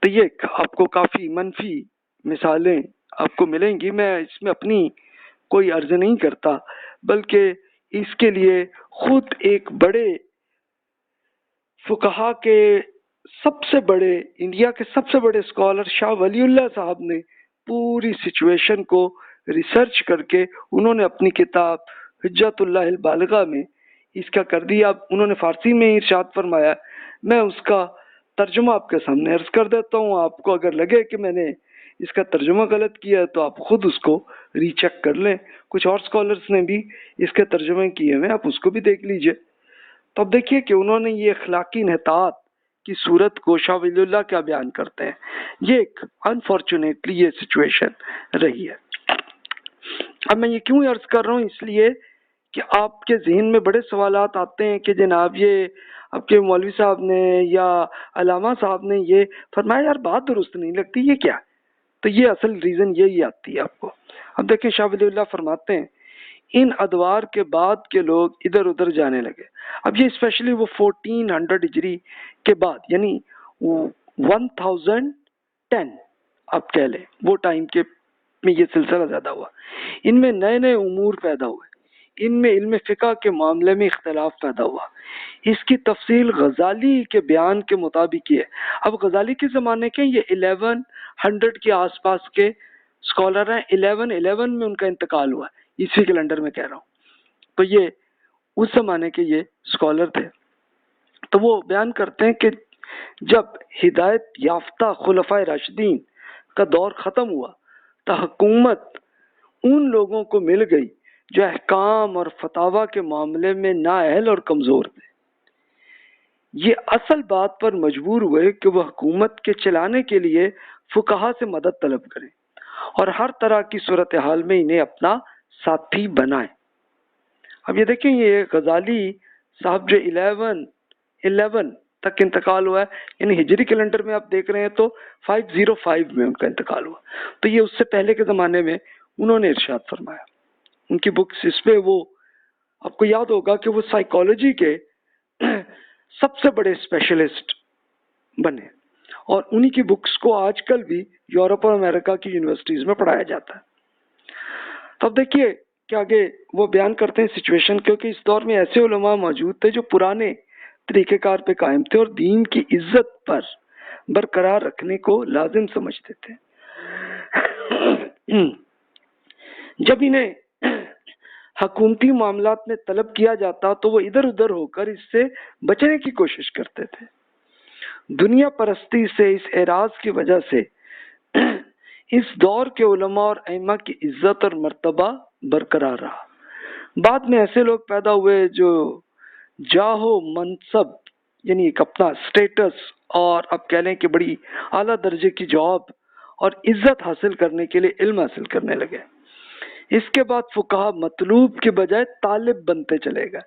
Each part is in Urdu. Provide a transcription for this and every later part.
تو یہ آپ کو کافی منفی مثالیں آپ کو ملیں گی. میں اس میں اپنی کوئی عرض نہیں کرتا، بلکہ اس کے لیے خود ایک بڑے فقہا کے سب سے بڑے، انڈیا کے سب سے بڑے اسکالر شاہ ولی اللہ صاحب نے پوری سچویشن کو ریسرچ کر کے انہوں نے اپنی کتاب حجت اللہ البالغہ میں اس کا کر دیا. انہوں نے فارسی میں ارشاد فرمایا. میں اس کا ترجمہ آپ کے سامنے عرض کر دیتا ہوں. آپ کو اگر لگے کہ میں نے اس کا ترجمہ غلط کیا ہے تو آپ خود اس کو ری چیک کر لیں. کچھ اور اسکالرس نے بھی اس کے ترجمے کیے ہیں، آپ اس کو بھی دیکھ لیجئے. تو اب دیکھیے کہ انہوں نے یہ اخلاقی انحطاط کی صورت کو شاہ ولی اللہ کیا بیان کرتے ہیں. یہ ایک انفارچونیٹلی یہ سچویشن رہی ہے. اب میں یہ کیوں عرض کر رہا ہوں، اس لیے کہ آپ کے ذہن میں بڑے سوالات آتے ہیں کہ جناب یہ آپ کے مولوی صاحب نے یا علامہ صاحب نے یہ فرمایا، یار بات درست نہیں لگتی، یہ کیا؟ تو یہ اصل ریزن یہی آتی ہے آپ کو. اب دیکھیں شاہ ولی اللہ فرماتے ہیں ان ادوار کے بعد کے لوگ ادھر ادھر جانے لگے. اب یہ اسپیشلی وہ 1400 ہجری کے بعد، یعنی 1010 آپ کہہ لیں، وہ ٹائم کے میں یہ سلسلہ زیادہ ہوا. ان میں نئے نئے امور پیدا ہوئے، ان میں علم فقہ کے معاملے میں اختلاف پیدا ہوا. اس کی تفصیل غزالی کے بیان کے مطابق ہے. اب غزالی کے زمانے کے یہ 1100 کے آس پاس کے اسکالر ہیں. 1111 میں ان کا انتقال ہوا، عیسوی کیلنڈر میں کہہ رہا ہوں. تو یہ اس زمانے کے یہ اسکالر تھے. تو وہ بیان کرتے ہیں کہ جب ہدایت یافتہ خلفائے راشدین کا دور ختم ہوا تو حکومت ان لوگوں کو مل گئی جو احکام اور فتاوی کے معاملے میں نااہل اور کمزور تھے. یہ اصل بات پر مجبور ہوئے کہ وہ حکومت کے چلانے کے لیے فقہا سے مدد طلب کریں اور ہر طرح کی صورتحال میں انہیں اپنا ساتھی بنائیں. اب یہ دیکھیں یہ غزالی صاحب جو 1111 تک انتقال ہوا ہے، یعنی ہجری کیلنڈر میں آپ دیکھ رہے ہیں تو 505 میں ان کا انتقال ہوا. تو یہ اس سے پہلے کے زمانے میں انہوں نے ارشاد فرمایا. ان کی بکس اس پہ وہ آپ کو یاد ہوگا کہ وہ سائیکالوجی کے سب سے بڑے اسپیشلسٹ بنے، اور انہی کی بکس کو آج کل بھی یورپ اور امریکہ کی یونیورسٹیز میں پڑھایا جاتا ہے. تو اب دیکھیے کہ آگے وہ بیان کرتے ہیں سچویشن، کیونکہ اس دور میں ایسے علماء موجود تھے جو پرانے طریقہ کار پہ قائم تھے اور دین کی عزت پر برقرار رکھنے کو لازم سمجھتے تھے. جب انہیں حکومتی معاملات میں طلب کیا جاتا تو وہ ادھر ادھر ہو کر اس سے بچنے کی کوشش کرتے تھے. دنیا پرستی سے اس اعراض کی وجہ سے اس دور کے علماء اور ائمہ کی عزت اور مرتبہ برقرار رہا. بعد میں ایسے لوگ پیدا ہوئے جو جاہ و منصب، یعنی ایک اپنا سٹیٹس اور اب کہہ لیں کہ بڑی اعلیٰ درجے کی جاب اور عزت حاصل کرنے کے لیے علم حاصل کرنے لگے. اس کے بعد فقہا مطلوب کے بجائے طالب بنتے چلے گئے،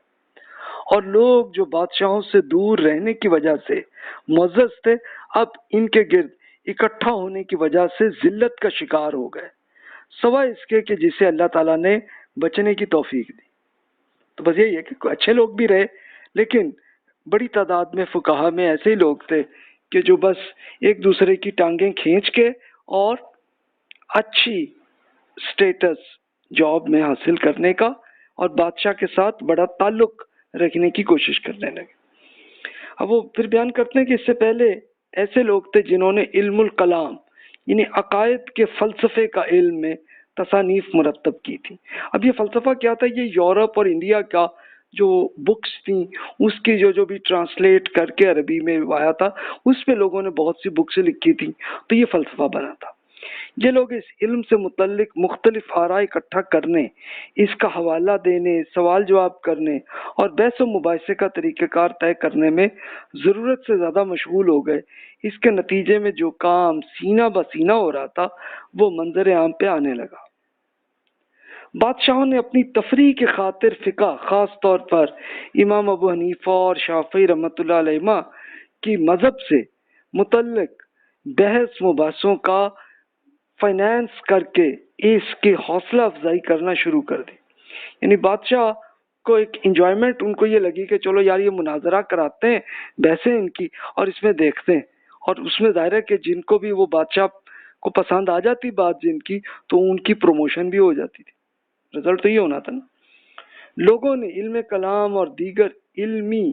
اور لوگ جو بادشاہوں سے دور رہنے کی وجہ سے معزز تھے اب ان کے گرد اکٹھا ہونے کی وجہ سے ذلت کا شکار ہو گئے، سوائے اس کے کہ جسے اللہ تعالیٰ نے بچنے کی توفیق دی. تو بس یہی ہے کہ اچھے لوگ بھی رہے، لیکن بڑی تعداد میں فقہا میں ایسے ہی لوگ تھے کہ جو بس ایک دوسرے کی ٹانگیں کھینچ کے اور اچھی سٹیٹس جاب میں حاصل کرنے کا اور بادشاہ کے ساتھ بڑا تعلق رکھنے کی کوشش کرنے لگے. اب وہ پھر بیان کرتے ہیں کہ اس سے پہلے ایسے لوگ تھے جنہوں نے علم الکلام یعنی عقائد کے فلسفے کا علم میں تصانیف مرتب کی تھی. اب یہ فلسفہ کیا تھا؟ یہ یورپ اور انڈیا کا جو بکس تھیں اس کی جو بھی ٹرانسلیٹ کر کے عربی میں آیا تھا اس پہ لوگوں نے بہت سی بکس لکھی تھیں، تو یہ فلسفہ بنا تھا. یہ لوگ اس علم سے متعلق مختلف آراء اکٹھا کرنے، اس کا حوالہ دینے، سوال جواب کرنے اور بحث و مباحثے کا طریقہ کار طے کرنے میں ضرورت سے زیادہ مشغول ہو گئے. اس کے نتیجے میں جو کام سینہ بسینہ ہو رہا تھا وہ منظر عام پہ آنے لگا. بادشاہوں نے اپنی تفریح کے خاطر فقہ، خاص طور پر امام ابو حنیفہ اور شافعی رحمۃ اللہ علیہما کی مذہب سے متعلق بحث مباحثوں کا فائنانس کر کے اس کی حوصلہ افزائی کرنا شروع کر دی. یعنی بادشاہ کو ایک انجوائمنٹ ان کو یہ لگی کہ چلو یار یہ مناظرہ کراتے ہیں، بحثیں ان کی اور اس میں دیکھتے ہیں، اور اس میں ظاہر ہے کہ جن کو بھی وہ بادشاہ کو پسند آ جاتی بات جن کی تو ان کی پروموشن بھی ہو جاتی تھی، رزلٹ تو یہ ہونا تھا نا۔ لوگوں نے علم کلام اور دیگر علمی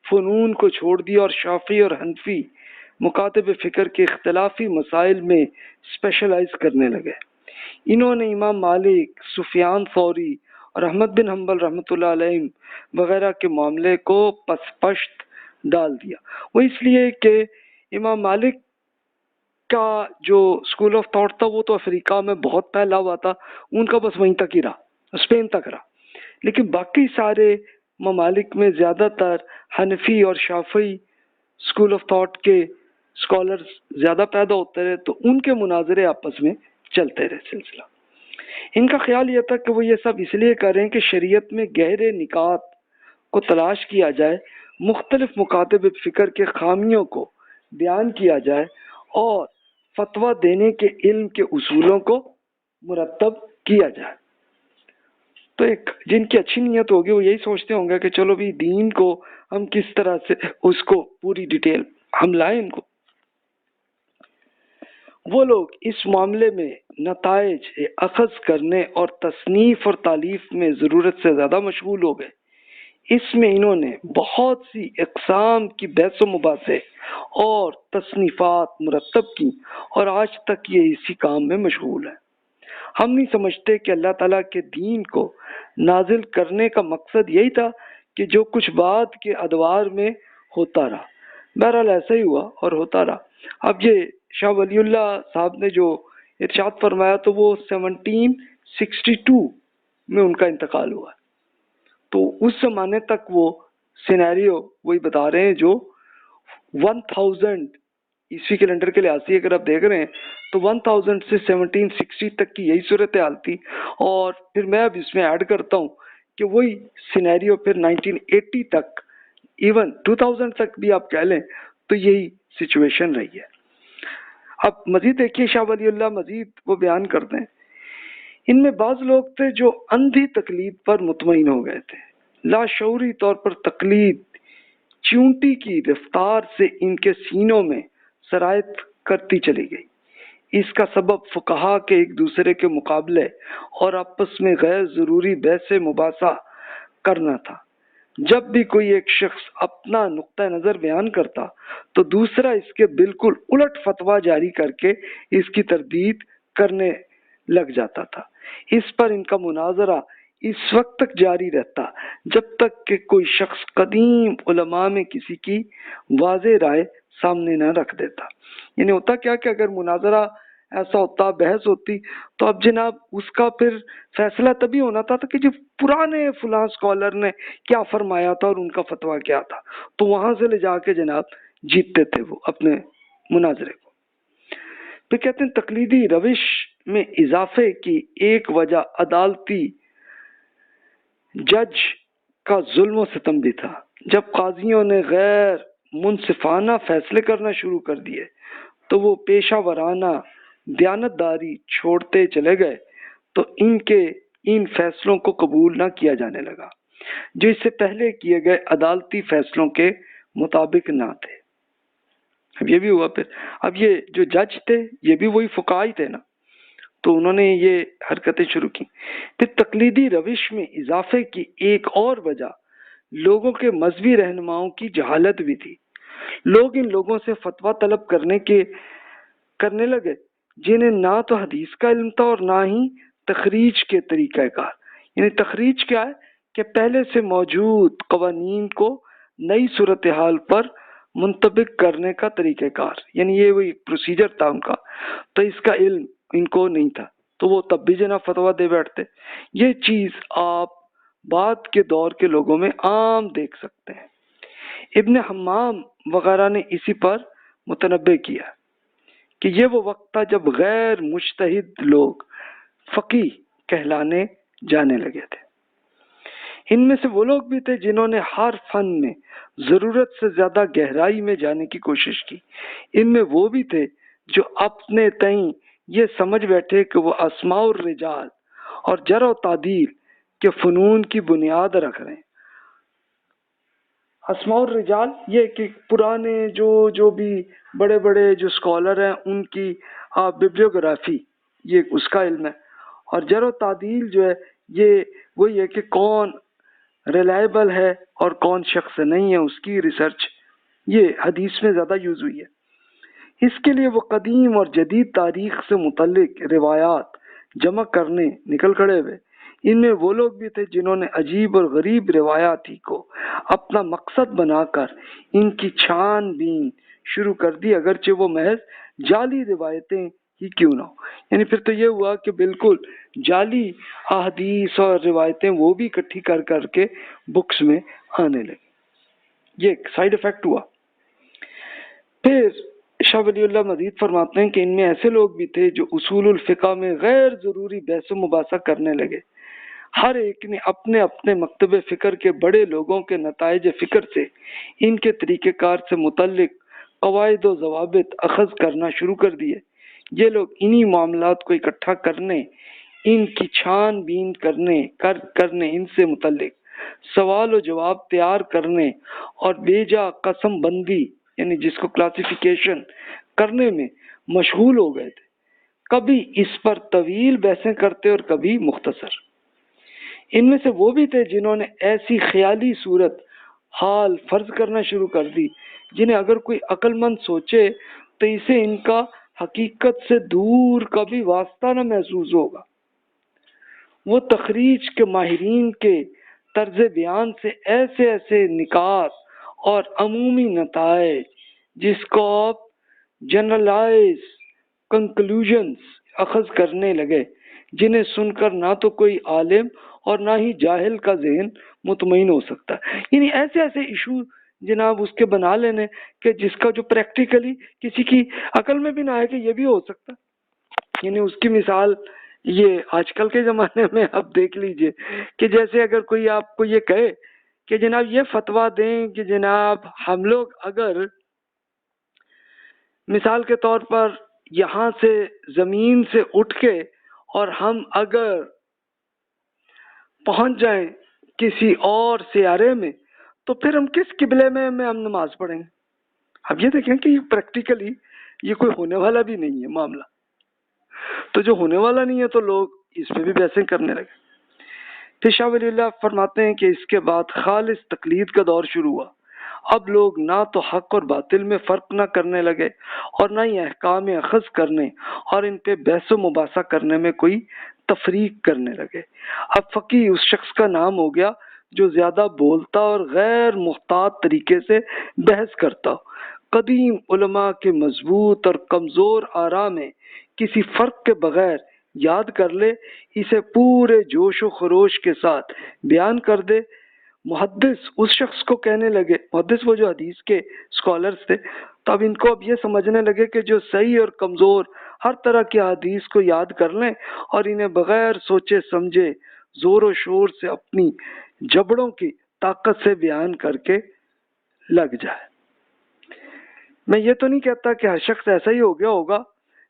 فنون کو چھوڑ دیا اور شافعی اور حنفی مکاتب فکر کے اختلافی مسائل میں اسپیشلائز کرنے لگے۔ انہوں نے امام مالک، سفیان ثوری اور احمد بن حنبل رحمۃ اللہ علیہ وغیرہ کے معاملے کو پشت ڈال دیا۔ وہ اس لیے کہ امام مالک کا جو اسکول آف تھاٹ تھا وہ تو افریقہ میں بہت پھیلا ہوا تھا، ان کا بس وہیں تک ہی رہا، اسپین تک رہا، لیکن باقی سارے ممالک میں زیادہ تر حنفی اور شافعی اسکول آف تھاٹ کے اسکالرز زیادہ پیدا ہوتے رہے، تو ان کے مناظرے آپس میں چلتے رہے سلسلہ۔ ان کا خیال یہ تھا کہ وہ یہ سب اس لیے کریں کہ شریعت میں گہرے نکات کو تلاش کیا جائے، مختلف مکاتب فکر کے خامیوں کو بیان کیا جائے اور فتویٰ دینے کے علم کے اصولوں کو مرتب کیا جائے۔ تو ایک جن کی اچھی نیت ہوگی وہ یہی سوچتے ہوں گے کہ چلو بھی دین کو ہم کس طرح سے اس کو پوری ڈیٹیل ہم لائیں ان کو۔ وہ لوگ اس معاملے میں نتائج اخذ کرنے اور تصنیف اور تالیف میں ضرورت سے زیادہ مشغول ہو گئے۔ اس میں انہوں نے بہت سی اقسام کی بحث و مباحثے اور تصنیفات مرتب کی اور آج تک یہ اسی کام میں مشغول ہے۔ ہم نہیں سمجھتے کہ اللہ تعالیٰ کے دین کو نازل کرنے کا مقصد یہی تھا کہ جو کچھ بعد کے ادوار میں ہوتا رہا، بہرحال ایسا ہی ہوا اور ہوتا رہا۔ اب یہ شاہ ولی اللہ صاحب نے جو ارشاد فرمایا تو وہ 1762 میں ان کا انتقال ہوا، تو اس زمانے تک وہ سینیریو وہی بتا رہے ہیں جو 1000 عیسوی کیلنڈر کے لحاظ سے اگر آپ دیکھ رہے ہیں تو 1000 سے 1760 تک کی یہی صورتحال تھی، اور پھر میں اب اس میں ایڈ کرتا ہوں کہ وہی سینیریو پھر 1980 تک، ایون 2000 تک بھی آپ کہہ لیں تو یہی سچویشن رہی ہے۔ اب مزید دیکھیے شاہ ولی اللہ مزید وہ بیان کرتے ہیں، ان میں بعض لوگ تھے جو اندھی تقلید پر مطمئن ہو گئے تھے، لاشعوری طور پر تقلید چونٹی کی رفتار سے ان کے سینوں میں سرایت کرتی چلی گئی۔ اس کا سبب فقہا کے ایک دوسرے کے مقابلے اور آپس میں غیر ضروری بحث مباحثہ کرنا تھا۔ جب بھی کوئی ایک شخص اپنا نقطہ نظر بیان کرتا تو دوسرا اس کے بالکل الٹ فتویٰ جاری کر کے اس کی تردید کرنے لگ جاتا تھا۔ اس پر ان کا مناظرہ اس وقت تک جاری رہتا جب تک کہ کوئی شخص قدیم علماء میں کسی کی واضح رائے سامنے نہ رکھ دیتا۔ یعنی ہوتا کیا کہ اگر مناظرہ ایسا ہوتا، بحث ہوتی، تو اب جناب اس کا پھر فیصلہ تبھی ہونا تھا کہ جو پرانے فلاں اسکالر نے کیا فرمایا تھا اور ان کا فتویٰ کیا تھا، تو وہاں سے لے جا کے جناب جیتتے تھے وہ اپنے مناظرے کو۔ پھر کہتے ہیں تقلیدی روش میں اضافے کی ایک وجہ عدالتی جج کا ظلم و ستم بھی تھا۔ جب قاضیوں نے غیر منصفانہ فیصلے کرنا شروع کر دیے تو وہ پیشہ ورانہ دیانتداری چھوڑتے چلے گئے، تو ان فیصلوں کو قبول نہ کیا جانے لگا جو اس سے پہلے کیے گئے عدالتی فیصلوں کے مطابق نہ تھے۔ اب یہ بھی ہوا، پھر اب یہ جو جج تھے یہ بھی وہی فقہائی تھے نا، تو انہوں نے یہ حرکتیں شروع کی۔ پھر تقلیدی روش میں اضافے کی ایک اور وجہ لوگوں کے مذہبی رہنماؤں کی جہالت بھی تھی۔ لوگ ان لوگوں سے فتویٰ طلب کرنے لگے جنہیں نہ تو حدیث کا علم تھا اور نہ ہی تخریج کے طریقہ کار۔ یعنی تخریج کیا ہے کہ پہلے سے موجود قوانین کو نئی صورتحال پر منطبق کرنے کا طریقہ کار، یعنی یہ وہی پروسیجر تھا ان کا، تو اس کا علم ان کو نہیں تھا، تو وہ تب بھی جناب فتویٰ دے بیٹھتے۔ یہ چیز آپ بعد کے دور کے لوگوں میں عام دیکھ سکتے ہیں۔ ابن حمام وغیرہ نے اسی پر متنبہ کیا کہ یہ وہ وقت تھا جب غیر مجتہد لوگ فقیہ کہلانے جانے لگے تھے۔ ان میں سے وہ لوگ بھی تھے جنہوں نے ہر فن میں ضرورت سے زیادہ گہرائی میں جانے کی کوشش کی۔ ان میں وہ بھی تھے جو اپنے تئیں یہ سمجھ بیٹھے کہ وہ اسماء الرجال اور جرح و تعدیل کے فنون کی بنیاد رکھ رہے ہیں۔ اسماء الرجال، یہ کہ پرانے جو بھی بڑے بڑے جو اسکالر ہیں ان کی ببلیوگرافی، یہ اس کا علم ہے. اور جرح و تعدیل جو ہے یہ وہی ہے کہ کون ریلائبل ہے اور کون شخص نہیں ہے، اس کی ریسرچ یہ حدیث میں زیادہ یوز ہوئی ہے. اس کے لیے وہ قدیم اور جدید تاریخ سے متعلق روایات جمع کرنے نکل کھڑے ہوئے. ان میں وہ لوگ بھی تھے جنہوں نے عجیب اور غریب روایات ہی کو اپنا مقصد بنا کر ان کی چھان بین شروع کر دی، اگرچہ وہ محض جعلی روایتیں ہی کیوں نہ ہو. یعنی پھر تو یہ ہوا کہ بالکل جعلی احادیث اور روایتیں وہ بھی اکٹھی کر کر کے بکس میں آنے لگی. یہ ایک سائیڈ افیکٹ ہوا. پھر شاہ ولی اللہ مزید فرماتے ہیں کہ ان میں ایسے لوگ بھی تھے جو اصول الفقہ میں غیر ضروری بحث و مباحثہ کرنے لگے. ہر ایک نے اپنے اپنے مکتب فکر کے بڑے لوگوں کے نتائج فکر سے ان کے طریقہ کار سے متعلق قواعد و ضوابط اخذ کرنا شروع کر دیے. یہ لوگ انہی معاملات کو اکٹھا کرنے، ان کی چھان بین کرنے ان سے متعلق سوال و جواب تیار کرنے اور بیجا قسم بندی یعنی جس کو کلاسیفیکیشن کرنے میں مشغول ہو گئے تھے. کبھی اس پر طویل بحثیں کرتے اور کبھی مختصر. ان میں سے وہ بھی تھے جنہوں نے ایسی خیالی صورت حال فرض کرنا شروع کر دی جنہیں اگر کوئی عقل مند سوچے تو اسے ان کا حقیقت سے دور کا بھی واسطہ نہ محسوس ہوگا. وہ تخریج کے ماہرین کے طرز بیان سے ایسے ایسے نکات اور عمومی نتائج جس کو آپ جنرلائز کنکلوژنز اخذ کرنے لگے جنہیں سن کر نہ تو کوئی عالم اور نہ ہی جاہل کا ذہن مطمئن ہو سکتا. یعنی ایسے ایسے ایشو جناب اس کے بنا لینے کہ جس کا جو پریکٹیکلی کسی کی عقل میں بھی نہ ہے کہ یہ بھی ہو سکتا. یعنی اس کی مثال یہ آج کل کے زمانے میں آپ دیکھ لیجئے کہ جیسے اگر کوئی آپ کو یہ کہے کہ جناب یہ فتویٰ دیں کہ جناب ہم لوگ اگر مثال کے طور پر یہاں سے زمین سے اٹھ کے اور ہم اگر پہنچ جائیں کسی اور سیارے میں تو پھر ہم کس قبلے میں ہم نماز پڑھیں گے. اب یہ دیکھیں کہ پریکٹیکلی یہ کوئی ہونے والا بھی نہیں ہے معاملہ. تو جو ہونے والا نہیں ہے تو لوگ اس پہ بھی بحثیں کرنے لگے. پھر شاہ ولی اللہ فرماتے ہیں کہ اس کے بعد خالص تقلید کا دور شروع ہوا. اب لوگ نہ تو حق اور باطل میں فرق نہ کرنے لگے اور نہ ہی احکام اخذ کرنے اور ان پہ بحث و مباحثہ کرنے میں کوئی تفریق کرنے لگے. اب فقیہ اس شخص کا نام ہو گیا جو زیادہ بولتا اور غیر محتاط طریقے سے بحث کرتا ہو. قدیم علماء کے مضبوط اور کمزور آراء میں کسی فرق کے بغیر یاد کر لے، اسے پورے جوش و خروش کے ساتھ بیان کر دے. محدث اس شخص کو کہنے لگے، محدث وہ جو حدیث کے اسکالرز تھے، تو اب ان کو اب یہ سمجھنے لگے کہ جو صحیح اور کمزور ہر طرح کی حدیث کو یاد کر لیں اور انہیں بغیر سوچے سمجھے زور و شور سے اپنی جبڑوں کی طاقت سے بیان کر کے لگ جائے. میں یہ تو نہیں کہتا کہ ہر شخص ایسا ہی ہو گیا ہوگا،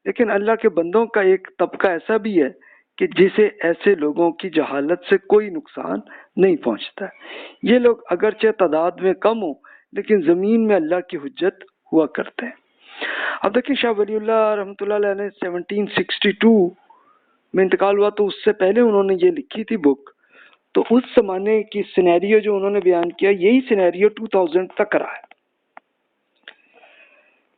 لیکن اللہ کے بندوں کا ایک طبقہ ایسا بھی ہے کہ جسے ایسے لوگوں کی جہالت سے کوئی نقصان نہیں پہنچتا. یہ لوگ اگرچہ تعداد میں کم ہوں لیکن زمین میں اللہ کی حجت ہوا کرتے ہیں. اب دیکھیں شاہ ولی اللہ رحمۃ اللہ علیہ نے 1762 میں انتقال ہوا، تو اس سے پہلے انہوں نے یہ لکھی تھی بک. تو اس زمانے کی سینیریو جو انہوں نے بیان کیا یہی سینیریو 2000 تک رہا ہے.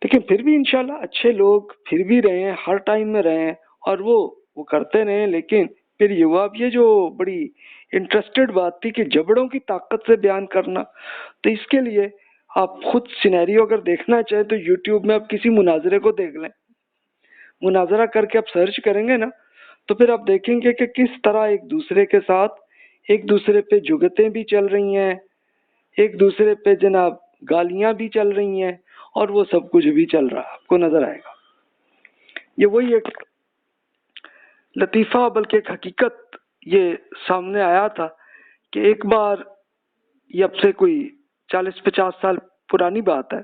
لیکن پھر بھی انشاءاللہ اچھے لوگ پھر بھی رہے ہیں، ہر ٹائم میں رہے ہیں اور وہ کرتے رہے. لیکن پھر یہ ہوا، اب یہ جو بڑی انٹرسٹڈ بات تھی کہ جبڑوں کی طاقت سے بیان کرنا، تو اس کے لیے آپ خود سینیریو اگر دیکھنا چاہیں تو یوٹیوب میں آپ کسی مناظرے کو دیکھ لیں. مناظرہ کر کے آپ سرچ کریں گے نا تو پھر آپ دیکھیں گے کہ کس طرح ایک دوسرے کے ساتھ ایک دوسرے پہ جگتیں بھی چل رہی ہیں، ایک دوسرے پہ جناب گالیاں بھی چل رہی ہیں، اور وہ سب کچھ بھی چل رہا آپ کو نظر آئے گا. یہ وہی ایک لطیفہ بلکہ ایک حقیقت یہ سامنے آیا تھا کہ ایک بار یہ اب سے کوئی 40-50 سال پرانی بات ہے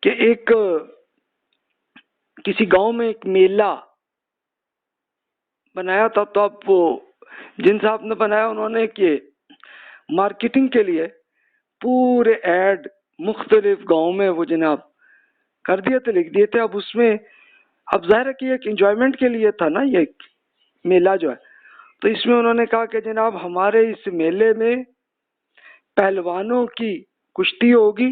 کہ ایک کسی گاؤں میں ایک میلہ بنایا تھا. تو اب وہ جن صاحب نے بنایا انہوں نے کہ مارکیٹنگ کے لیے پورے ایڈ مختلف گاؤں میں وہ جناب کر دیے تھے، لکھ دیے تھے. اب اس میں اب ظاہر ہے کہ ایک انجوائمنٹ کے لیے تھا نا یہ میلہ جو ہے، تو اس میں انہوں نے کہا کہ جناب ہمارے اس میلے میں پہلوانوں کی کشتی ہوگی،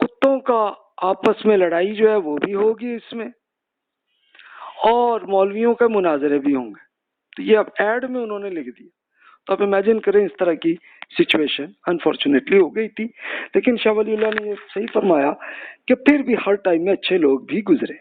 کتوں کا آپس میں لڑائی جو ہے وہ بھی ہوگی اس میں، اور مولویوں کے مناظرے بھی ہوں گے. تو یہ اب ایڈ میں انہوں نے لکھ دیا. تو آپ امیجن کریں اس طرح کی سچویشن انفارچونیٹلی ہو گئی تھی. لیکن شاہ ولی اللہ نے یہ صحیح فرمایا کہ پھر بھی ہر ٹائم میں اچھے لوگ بھی گزرے.